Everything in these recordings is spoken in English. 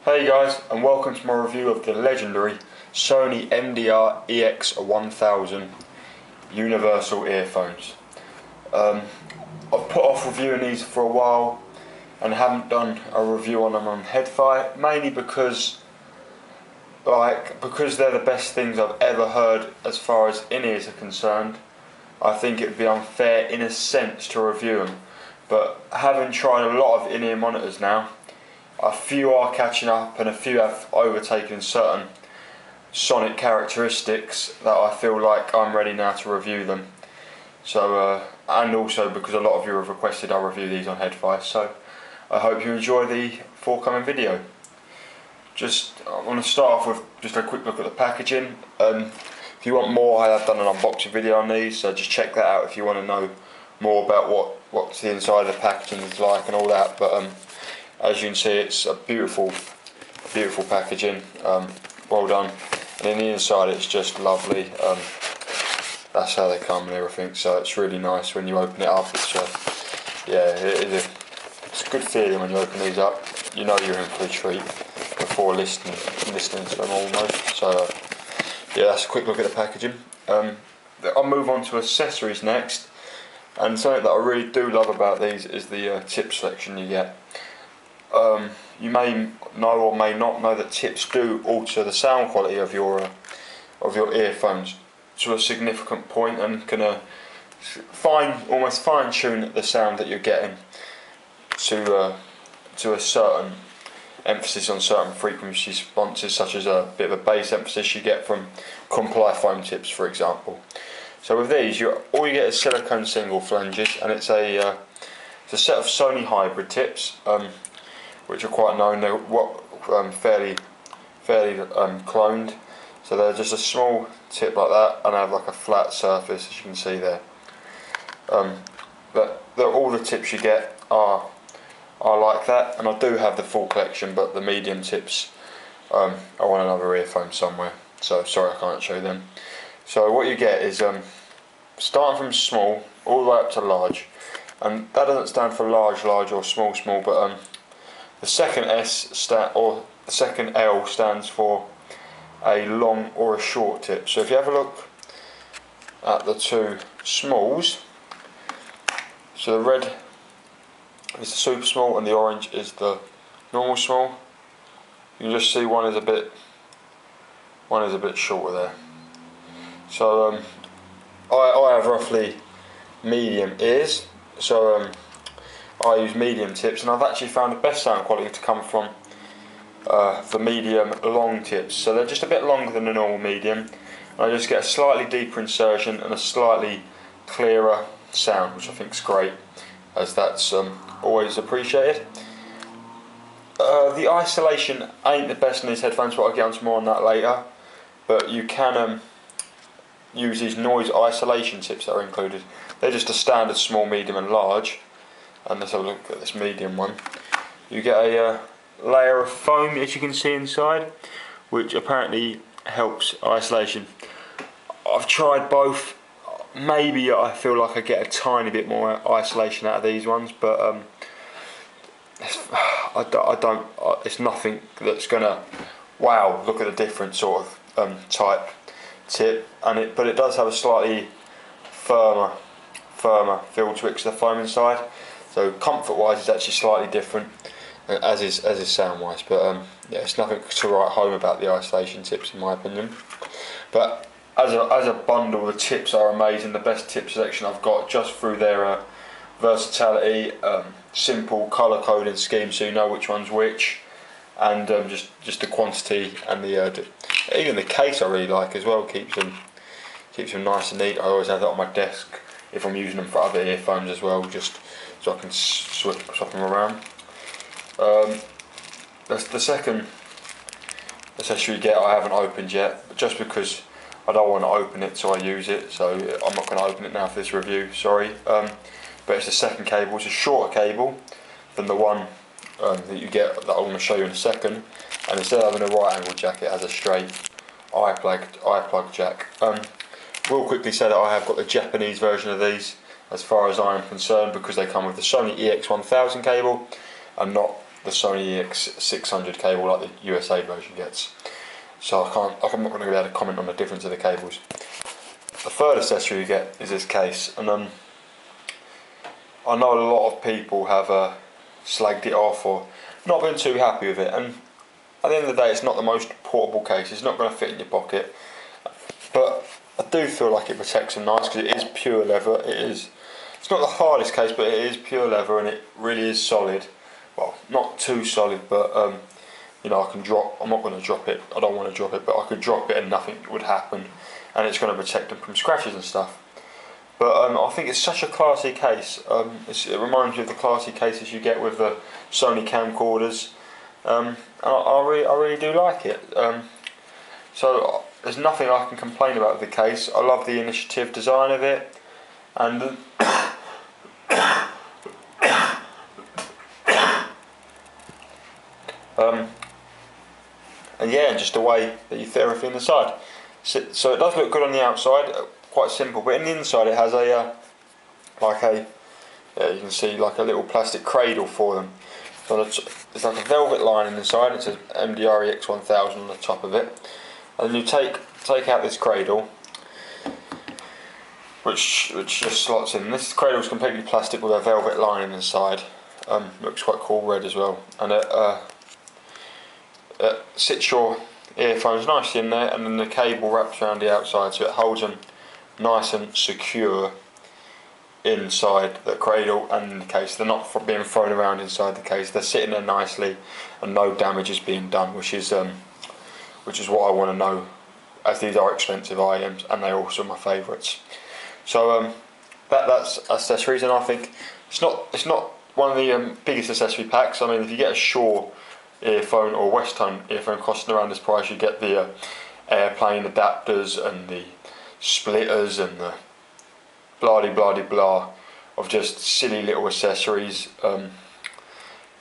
Hey guys, and welcome to my review of the legendary Sony MDR-EX1000 universal earphones. I've put off reviewing these for a while and haven't done a review on them on Headfi, mainly because they're the best things I've ever heard as far as in-ears are concerned. I think it would be unfair in a sense to review them, but having tried a lot of in-ear monitors now, a few are catching up and a few have overtaken certain sonic characteristics that I feel like I'm ready now to review them. So, and also because a lot of you have requested I review these on Headfi, so I hope you enjoy the forthcoming video. I want to start off with just a quick look at the packaging. If you want more, I have done an unboxing video on these, so just check that out if you want to know more about what's the inside of the packaging is like and all that. But as you can see, it's a beautiful packaging, well done, and in the inside it's just lovely. That's how they come and everything, so it's really nice when you open it up. It's it's a good feeling when you open these up. You know you're in for a treat before listening to them almost. So yeah, that's a quick look at the packaging. I'll move on to accessories next, and something that I really do love about these is the tip selection you get. You may know or may not know that tips do alter the sound quality of your earphones to a significant point, and can almost fine-tune the sound that you're getting to a certain emphasis on certain frequency responses, such as a bit of a bass emphasis you get from comply foam tips, for example. So with these, all you get is silicone single flanges, and it's a set of Sony hybrid tips, which are quite known. They're fairly cloned. So they're just a small tip like that, and they have like a flat surface, as you can see there. But all the tips you get are like that, and I do have the full collection, but the medium tips are on another earphone somewhere, so sorry I can't show them. So what you get is starting from small all the way up to large, and that doesn't stand for large or small, but the second the second L stands for a long or a short tip. So if you have a look at the two smalls, so the red is the super small and the orange is the normal small. You can just see one is a bit shorter there. So I have roughly medium ears, so I use medium tips, and I've actually found the best sound quality to come from the medium long tips. So they're just a bit longer than the normal medium, and I just get a slightly deeper insertion and a slightly clearer sound, which I think is great, as that's always appreciated. The isolation ain't the best in these headphones, but I'll get onto more on that later. But you can use these noise isolation tips that are included. They're just a standard small, medium and large. And let's have a look at this medium one. You get a layer of foam, as you can see inside, which apparently helps isolation. I've tried both. Maybe I feel like I get a tiny bit more isolation out of these ones, but it's nothing that's gonna, wow, look at the different sort of type tip, but it does have a slightly firmer feel to it because the foam inside. So comfort wise it's actually slightly different, as is sound wise, but yeah, it's nothing to write home about the isolation tips in my opinion. But as a bundle, the tips are amazing. The best tip selection I've got, just through their versatility, simple colour coding scheme so you know which one's which, and just the quantity, and even the case I really like as well. Keeps them nice and neat. I always have that on my desk if I'm using them for other earphones as well, just so I can swap them around. That's the second accessory you get. I haven't opened yet, just because I don't want to open it so I use it, so I'm not going to open it now for this review, sorry. But it's the second cable. It's a shorter cable than the one that you get, that I'm going to show you in a second, and instead of having a right angle jack, it has a straight eye plug jack. We'll quickly say that I have got the Japanese version of these as far as I am concerned, because they come with the Sony EX1000 cable and not the Sony EX600 cable like the USA version gets. So I'm not going to be able to comment on the difference of the cables. The third accessory you get is this case, and I know a lot of people have slagged it off or not been too happy with it, and at the end of the day it's not the most portable case, it's not going to fit in your pocket, but I do feel like it protects them nice because it is pure leather. It's not the hardest case, but it is pure leather and it really is solid. Well, not too solid, but you know, I'm not going to drop it, I don't want to drop it, but I could drop it and nothing would happen, and it's going to protect them from scratches and stuff. But I think it's such a classy case. It reminds me of the classy cases you get with the Sony camcorders. And I really do like it. So there's nothing I can complain about with the case. I love the initiative design of it, and and yeah, just the way that you fit everything inside. So it does look good on the outside, quite simple, but in the inside it has a you can see like a little plastic cradle for them. So it's like a velvet lining inside. It says MDR-EX1000 on the top of it, and you take out this cradle, which just slots in. This cradle is completely plastic with a velvet lining inside. Looks quite cool, red as well, and it sits your earphones nicely in there, and then the cable wraps around the outside, so it holds them nice and secure inside the cradle and in the case. They're not being thrown around inside the case. They're sitting there nicely, and no damage is being done, which is what I want to know, as these are expensive IEMs and they're also my favourites. So that's accessories, and I think it's not one of the biggest accessory packs. I mean, if you get a Shure earphone or Westone earphone costing around this price, you get the airplane adapters and the splitters and the blah of just silly little accessories.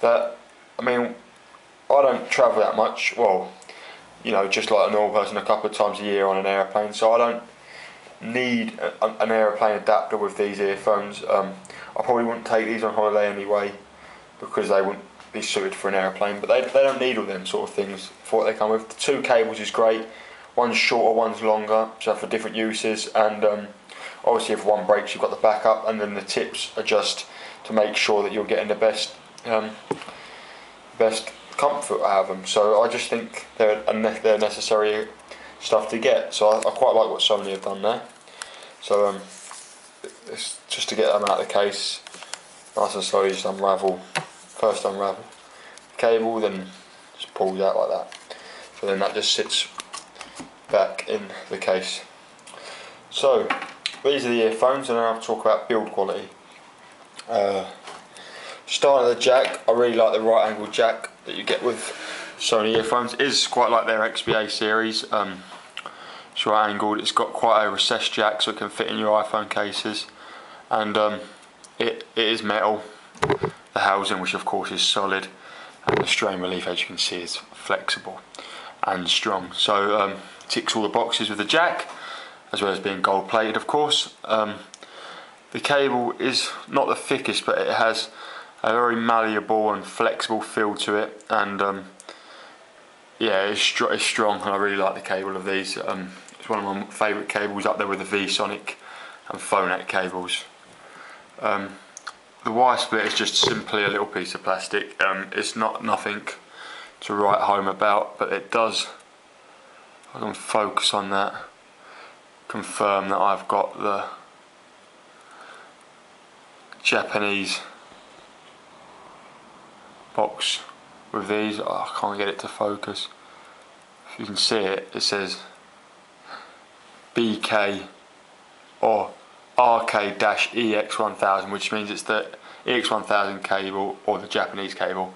That, I mean, I don't travel that much. Well, you know, just like a normal person, a couple of times a year on an airplane, so I don't need an airplane adapter with these earphones. I probably wouldn't take these on holiday anyway because they wouldn't be suited for an airplane, but they don't need all them sort of things for what they come with. The two cables is great, one's shorter, one's longer, so for different uses, and obviously if one breaks you've got the backup, and then the tips are just to make sure that you're getting the best comfort out of them. So I just think they're necessary stuff to get, so I quite like what Sony have done there. So it's just to get them out of the case nice and slowly, just first unravel the cable, then just pulls out like that, so then that just sits back in the case. So these are the earphones, and then I'll talk about build quality. Starting at the jack, I really like the right angle jack that you get with Sony earphones. It is quite like their XBA series. It's right angled, it's got quite a recessed jack so it can fit in your iPhone cases, and it is metal, the housing, which of course is solid, and the strain relief, as you can see, is flexible and strong. So ticks all the boxes with the jack, as well as being gold plated, of course. The cable is not the thickest, but it has a very malleable and flexible feel to it, and yeah, it's strong, and I really like the cable of these. It's one of my favourite cables, up there with the V-Sonic and Phonak cables. The wire split is just simply a little piece of plastic. It's nothing to write home about, but it does, I can focus on that, confirm that I've got the Japanese box with these. Oh, I can't get it to focus. If you can see it, it says BK or RK-EX1000, which means it's the EX1000 cable or the Japanese cable.